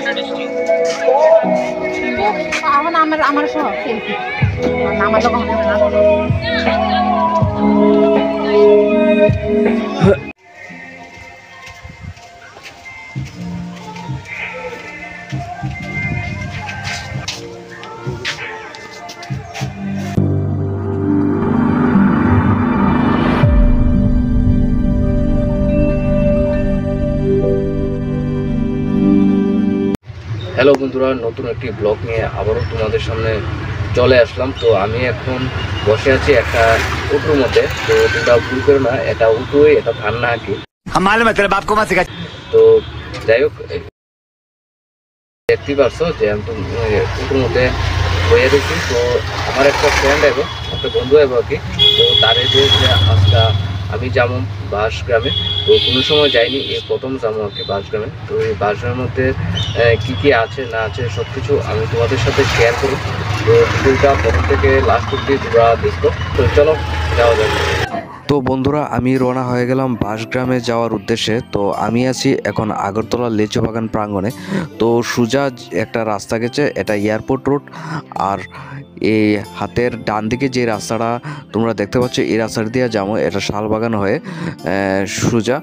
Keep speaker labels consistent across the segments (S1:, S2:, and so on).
S1: এখন আমার সহ সেলফি আমার লোক হবে না।
S2: হ্যালো বন্ধুরা, নতুন একটি ব্লগ নিয়ে আবারও তোমাদের সামনে চলে আসলাম। তো আমি এখন বসে আছি একটা অটোর মধ্যে। তো তোমরা ভুল করো না, এটা অটোই, এটা ধান না কি। তো যাই হোক, দেখতেই পারছো যে আমি তো অটোর মধ্যে বইয়ে রয়েছি। তো আমার একটা ফ্রেন্ড আইব, একটা বন্ধু আইব আর কি। তো তার যে আজকে আমি যাবো বাঁশগ্রামে। তো কোনো সময় যাইনি, এই প্রথম যাবো আর কি বাঁশগ্রামে। তো এই বাঁশগ্রামের মধ্যে কী কী আছে না আছে সব কিছু আমি তোমাদের সাথে শেয়ার করি। তো ভিডিওটা প্রথম থেকে লাস্ট অব্দি তোমরা দেখো। তো চলো যাওয়া যাবে।
S3: তো বন্ধুরা, আমি রওনা হয়ে গেলাম বাঁশগ্রামে যাওয়ার উদ্দেশ্যে। তো আমি আছি এখন আগরতলা লিচু বাগান প্রাঙ্গণে। তো সোজা একটা রাস্তা গেছে, এটা এয়ারপোর্ট রোড। আর এই হাতের ডান দিকে যে রাস্তাটা তোমরা দেখতে পাচ্ছ, এই রাস্তাটা দিয়ে যাবো, এটা শালবাগান হয়ে সোজা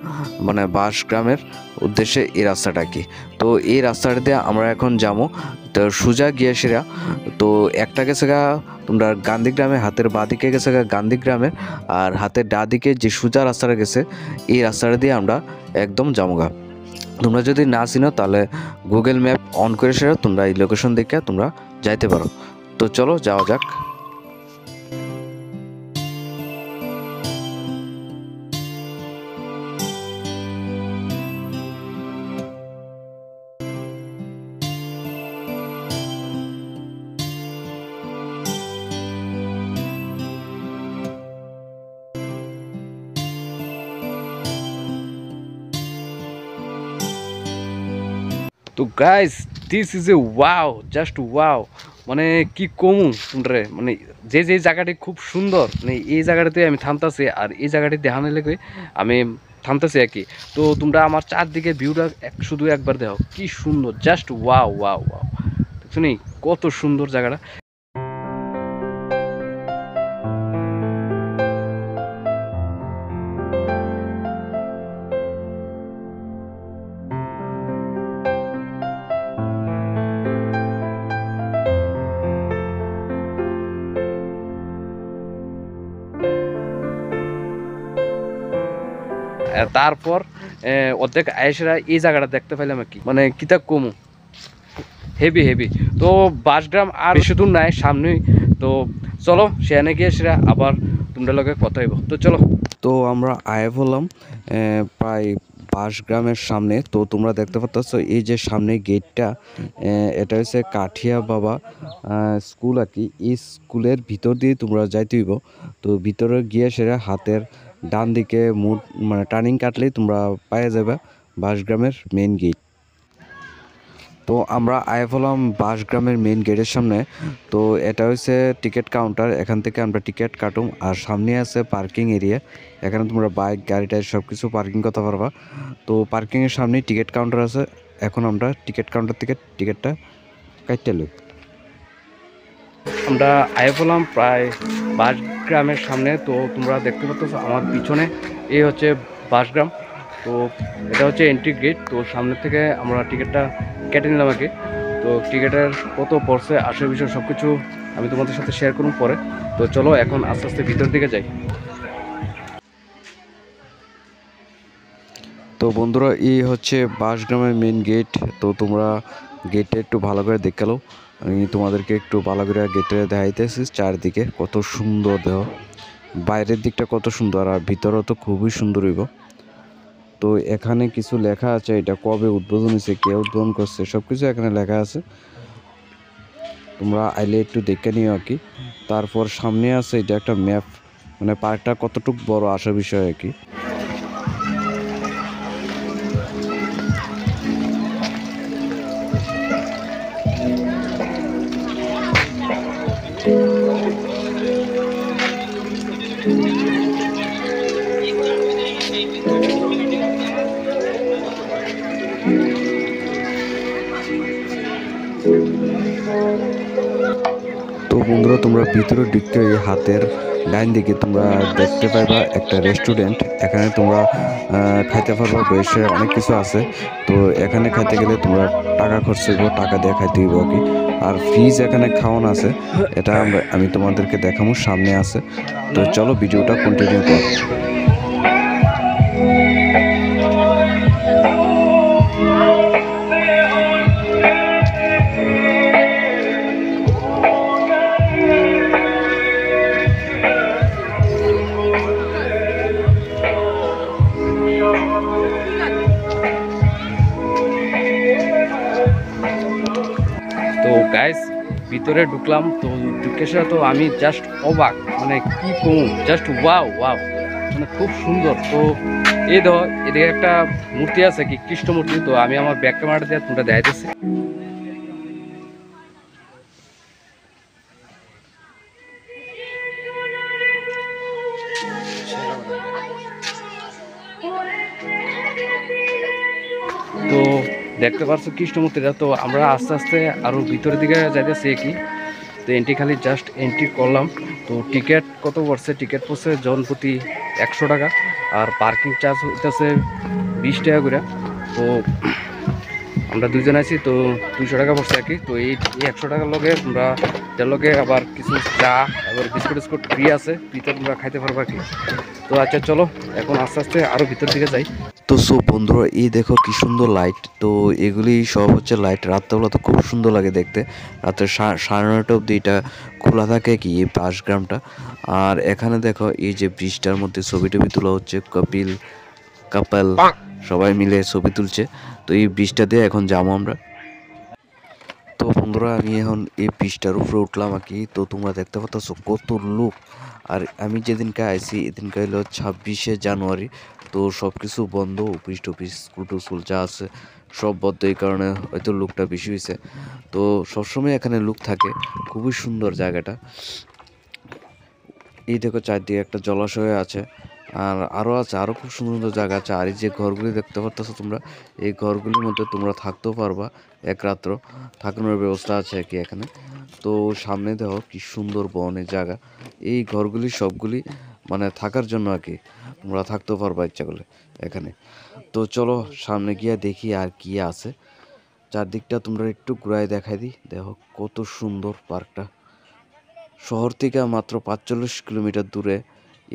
S3: মানে বাঁশগ্রামের উদ্দেশ্যে এই রাস্তাটা কি। তো এই রাস্তাটা দিয়ে আমরা এখন যাবো। তো সোজা গিয়ে সেরা তো একটা গেছে গা তোমরা গান্ধীগ্রামে, হাতের বাঁ দিকে গেছে গা গান্ধীগ্রামের, আর হাতের ডান দিকে যে সোজা রাস্তাটা গেছে এই রাস্তাটা দিয়ে আমরা একদম যাবো গা। তোমরা যদি না চিনো তাহলে গুগল ম্যাপ অন করে সেরা তোমরা এই লোকেশন দেখে তোমরা যাইতে পারো। তো চলো যাওয়া যাক।
S2: তো guys, this is a wow, just wow. মানে কি কমু তোমরা, মানে যে যে জায়গাটি খুব সুন্দর, মানে এই জায়গাটাতে আমি থামতাছি, আর এই জায়গাটি দেখানো লেগে আমি থামতাছি আর কি। তো তোমরা আমার চারদিকে ভিউটা শুধু একবার দেখো, কি সুন্দর, জাস্ট ওয়াও ওয়াও ওয়াও। দেখছো নি কত সুন্দর জায়গাটা। তারপর অর্ধেক আয়েসরা এই জায়গাটা দেখতে পাইলাম আর কি, মানে কিতা কমু, হেভি হেভি। তো বাঁশগ্রাম আর বেশি দূর নাই, সামনেই। তো চলো সেখানে গিয়ে সেরা আবার তোমরা লগে কথা হইব। তো চলো।
S3: তো আমরা আয়ে বললাম প্রায় বাঁশগ্রামের সামনে। তো তোমরা দেখতে পাচ্ছ এই যে সামনে গেটটা, এটা হচ্ছে কাঠিয়া বাবা স্কুল আর কি। এই স্কুলের ভিতর দিয়ে তোমরা যাইতে হইব। তো ভিতরে গিয়ে সেরা হাতের ডান দিকে মুড মানে টার্নিং কাটলেই তোমরা পাওয়া যাবে বাঁশগ্রামের মেন গেট। তো আমরা আয়ে হলাম বাঁশগ্রামের মেন গেটের সামনে। তো এটা হচ্ছে টিকিট কাউন্টার, এখান থেকে আমরা টিকিট কাটুম। আর সামনে আছে পার্কিং এরিয়া, এখানে তোমরা বাইক গাড়ি টাড়ি সব কিছু পার্কিং করতে পারবা। তো পার্কিংয়ের সামনেই টিকিট কাউন্টার আছে। এখন আমরা টিকিট কাউন্টার থেকে টিকিটটা কাটতে লই।
S2: আমরা আয়ে বললাম প্রায় বাঁশগ্রামের সামনে। তো তোমরা দেখতে পাচ্ছ আমার পিছনে এই হচ্ছে বাঁশগ্রাম। তো এটা হচ্ছে এন্ট্রি গেট। তো সামনে থেকে আমরা টিকিটটা কেটে নিলাম আগে। তো টিকিটের কত পড়ছে, আসল বিষয় সব কিছু আমি তোমাদের সাথে শেয়ার করুন পরে। তো চলো এখন আস্তে আস্তে ভিতর দিকে যাই।
S3: তো বন্ধুরা, এই হচ্ছে বাঁশগ্রামের মেন গেট। তো তোমরা গেটে একটু ভালো করে দেখে লো। আমি তোমাদেরকে একটু ভালো করে গেটে দেখাইতেছি, চারদিকে কত সুন্দর দেহ, বাইরের দিকটা কত সুন্দর, আর ভিতরেও তো খুবই সুন্দর হইব। তো এখানে কিছু লেখা আছে, এটা কবে উদ্বোধন হয়েছে, কে উদ্বোধন করছে, সব কিছু এখানে লেখা আছে। তোমরা আইলে একটু দেখে নিও আর কি। তারপর সামনে আছে এটা একটা ম্যাপ, মানে পার্কটা কতটুকু বড় আসার বিষয় আর কি। বন্ধুরা তোমরা ভিতরে ঢুকতে হাতের ডাইন দিকে তোমরা দেখতে পাইবা একটা রেস্টুরেন্ট। এখানে তোমরা খাইতে পারবা, বসে অনেক কিছু আছে। তো এখানে খাইতে গেলে তোমরা টাকা খরচ করবো, টাকা দিয়ে খাইতে হইব আর কি। আর ফ্রিজ এখানে খাওয়ানো আছে, এটা আমি তোমাদেরকে দেখাবো, সামনে আছে। তো চলো ভিডিওটা কন্টিনিউ কর।
S2: তো গাইস ভিতরে ঢুকলাম, তো ঢুকে তো আমি জাস্ট অবাক, মানে কি কম, জাস্ট ওয়াও ওয়াও, মানে খুব সুন্দর। তো এই ধর এদিকে একটা মূর্তি আছে, কি কৃষ্ণ মূর্তি। তো আমি আমার ব্যাক ক্যামেরাটা দিয়ে তোমরা দেখাইতেছি। তো দেখতে পাচ্ছ কৃষ্ণ মূর্তিটা। তো আমরা আস্তে আস্তে আরো ভিতরের দিকে যাইতেছি কি। তো এন্ট্রি খালি জাস্ট এন্ট্রি করলাম। তো টিকিট কত পড়ছে? টিকিট পড়ছে জনপ্রতি 100 টাকা, আর পার্কিং চার্জ হইতেছে 20 টাকা করে। তো আমরা দুজন আছি, তো 200 টাকা পড়ছে আর কি। তো এই 100 টাকার লগে তোমরা এটার লগে আবার কিছু চা, আবার বিস্কুট টিস্কুট ফ্রি আছে, ফ্রিতে তোমরা খাইতে পারবা কি। তো আচ্ছা চলো এখন আস্তে আস্তে আরও ভিতর দিকে যাই।
S3: তো সো বন্ধুরা এই দেখো কি সুন্দর লাইট। তো এগুলি সব হচ্ছে লাইট, রাত্রেবেলা তো খুব সুন্দর লাগে দেখতে। রাত্রে 9:30 অবধি এটা খোলা থাকে কি এই বাসগ্রামটা। আর এখানে দেখো এই যে ব্রিজটার মধ্যে ছবি টবি তোলা হচ্ছে, কাপল সবাই মিলে ছবি তুলছে। তো এই ব্রিজটা দিয়ে এখন যাবো আমরা। তো বন্ধুরা আমি এখন এই ব্রিজটার উপরে উঠলাম আর কি। তো তোমরা দেখতে পাচ্ছ কত লোক। আর আমি যেদিনকে আইছি এদিনকে হলো 26শে জানুয়ারি। তো সব কিছু বন্ধ, অফিস টফিস স্কুল টুস্কুল যা আছে সব বন্ধ, এই কারণে হয়তো লোকটা বেশি হয়েছে। তো সবসময় এখানে লোক থাকে, খুবই সুন্দর জায়গাটা। এই দেখো চারদিকে একটা জলাশয় আছে, আর আরও আছে, আরও খুব সুন্দর সুন্দর জায়গা আছে। আর এই যে ঘরগুলি দেখতে পাচ্ছ তোমরা, এই ঘরগুলির মধ্যে তোমরা থাকতেও পারবা, এক রাত্র থাকানোর ব্যবস্থা আছে কি এখানে। তো সামনে দেখো কি সুন্দর বনের জায়গা। এই ঘরগুলি সবগুলি মানে থাকার জন্য আর কি, তোমরা থাকতেও পারবা ইচ্ছা করলে এখানে। তো চলো সামনে গিয়ে দেখি আর কি আছে। চারদিকটা তোমরা একটু ঘুরায় দেখাই দিই। দেখো কত সুন্দর পার্কটা। শহর থেকে মাত্র 45 কিলোমিটার দূরে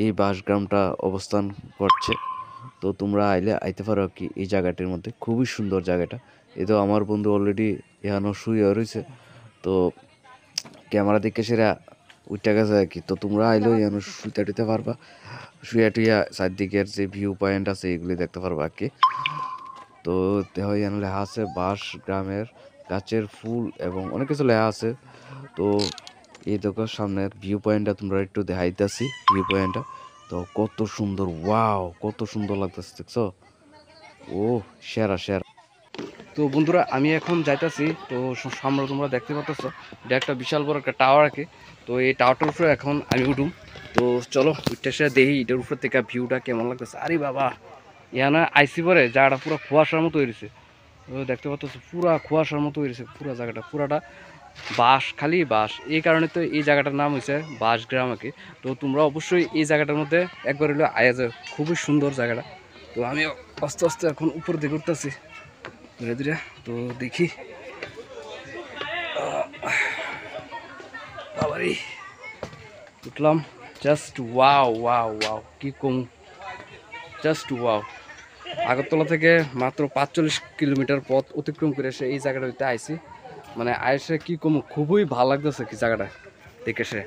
S3: এই বাসগ্রামটা অবস্থান করছে। তো তোমরা আইতে পারো কি এই জায়গাটির মধ্যে, খুবই সুন্দর জায়গাটা। এই তো আমার বন্ধু অলরেডি এখানে শুয়ে রয়েছে, তো ক্যামেরা দিকে সেরা উঠে গেছে আর কি। তো তোমরা আইলেও এখানে শুইতে টুইতে পারবা, শুয়ে টুইয়া চারদিকের যে ভিউ পয়েন্ট আছে এগুলি দেখতে পারবা আর কি। তো দেখো এখানে লেখা আছে বাস গ্রামের গাছের ফুল এবং অনেক কিছু লেখা আছে। তো এই দেখো সামনের ভিউ পয়েন্টটা তোমরা একটু দেখাইতেছি, ভিউ পয়েন্টটা তো কত সুন্দর, ওয়াও কত সুন্দর লাগতেছে, দেখছো? ও সেরা সেরা।
S2: তো বন্ধুরা আমি এখন যাইতাছি। তো সামনে তোমরা দেখতে পাচ্ছ এটা একটা বিশাল বড় একটা টাওয়ার আর কি। তো এই টাওয়ারটার উপরে এখন আমি উঠুম। তো চলো উঠতে এসে দেখি এটার উপর থেকে ভিউটা কেমন লাগতেছে। আরে বাবা, এখানে আইসি পরে জায়গাটা পুরো কুয়াশার মতো হয়েছে। তো দেখতে পাচ্ছ পুরা কুয়াশার মতো হয়েছে পুরো জায়গাটা, পুরাটা বাঁশ, খালি বাঁশ। এই কারণে তো এই জায়গাটার নাম হয়েছে বাঁশগ্রাম আর কি। তো তোমরা অবশ্যই এই জায়গাটার মধ্যে একবার হলে আয়া যায়, খুবই সুন্দর জায়গাটা। তো আমি আস্তে আস্তে এখন উপর দিকে উঠতেছি ধীরে ধীরে। তো দেখি বাবারি উঠলাম, জাস্ট ওয়াও ওয়াও ওয়াও, কি কম, জাস্ট ওয়াও। আগরতলা থেকে মাত্র 45 কিলোমিটার পথ অতিক্রম করে এসে এই জায়গাটাতে আইছি, মানে আইসে কি কম, খুবই ভালো লাগতেছে কি জায়গাটা দেখে সে।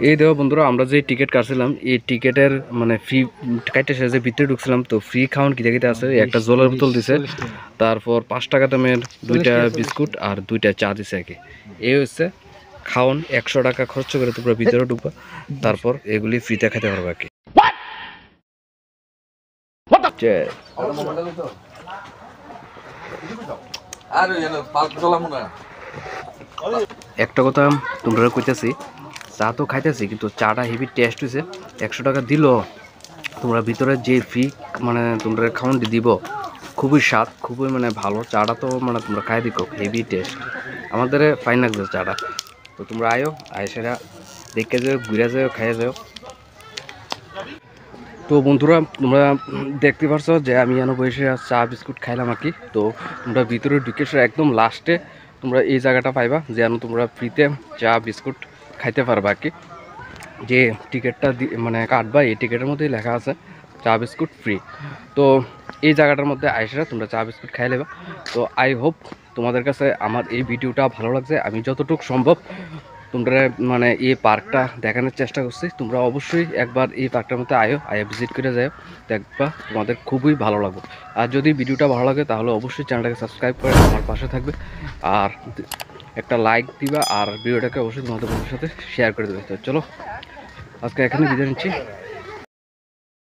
S3: এই দেখো বন্ধুরা, আমরা যে টিকিট কাটছিলাম এই টিকিটের মানে ফ্রি কাটতে শেষে ভিতরে ঢুকছিলাম, তো ফ্রি খাওয়ান কি দেখিতে আছে, একটা জলের বোতল দিছে, তারপর 5 টাকা দামের 2টা বিস্কুট আর 2টা চা দিছে আর কি। এই হচ্ছে খাওয়ান, 100 টাকা খরচ করে তোমরা ভিতরে ঢুকবা, তারপর এগুলি ফ্রিতে খেতে পারবে আর কি। একটা কথা তোমরা কইতেছি, চা তো খাইতেছি কিন্তু চাটা হেভি টেস্ট হয়েছে। 100 টাকা দিল, তোমরা ভিতরে যে ফ্রি মানে তোমরা খাওয়ান দিব, খুবই স্বাদ, খুবই মানে ভালো চাটা, তো মানে তোমরা খাই দিকো, হেভি টেস্ট, আমাদের ফাইন লাগছে চাটা। তো তোমরা আয়ো, আয়সেরা দেখে যাও, ঘুরে যাও, খাইয়ে যাও। তো বন্ধুরা তোমরা দেখতে পারছো যে আমি এনে বসে চা বিস্কুট খাইলাম আর কি। তো তোমরা ভিতরে ঢুকে একদম লাস্টে তোমরা এই জায়গাটা পাইবা যেন তোমরা ফ্রিতে চা বিস্কুট খাইতে পারবা আর কি। যে টিকিটটা মানে কাটবা, এই টিকিটের মধ্যেই লেখা আছে চা বিস্কুট ফ্রি। তো এই জায়গাটার মধ্যে আইসা তোমরা চা বিস্কুট খাই নেবা। তো আই হোপ তোমাদের কাছে আমার এই ভিডিওটা ভালো লাগছে। আমি যতটুকু সম্ভব তোমরা মানে এই পার্কটা দেখানোর চেষ্টা করছি। তোমরা অবশ্যই একবার এই পার্কটার মধ্যে আয়া ভিজিট করে যাও, দেখবা তোমাদের খুবই ভালো লাগবে। আর যদি ভিডিওটা ভালো লাগে তাহলে অবশ্যই চ্যানেলটাকে সাবস্ক্রাইব করে আমার পাশে থাকবে, আর একটা লাইক দিবা, আর ভিডিওটাকে অবশ্যই তোমাদের বন্ধুদের সাথে শেয়ার করে দেবে। তো চলো আজকে এখানে বিদায় নিচ্ছি।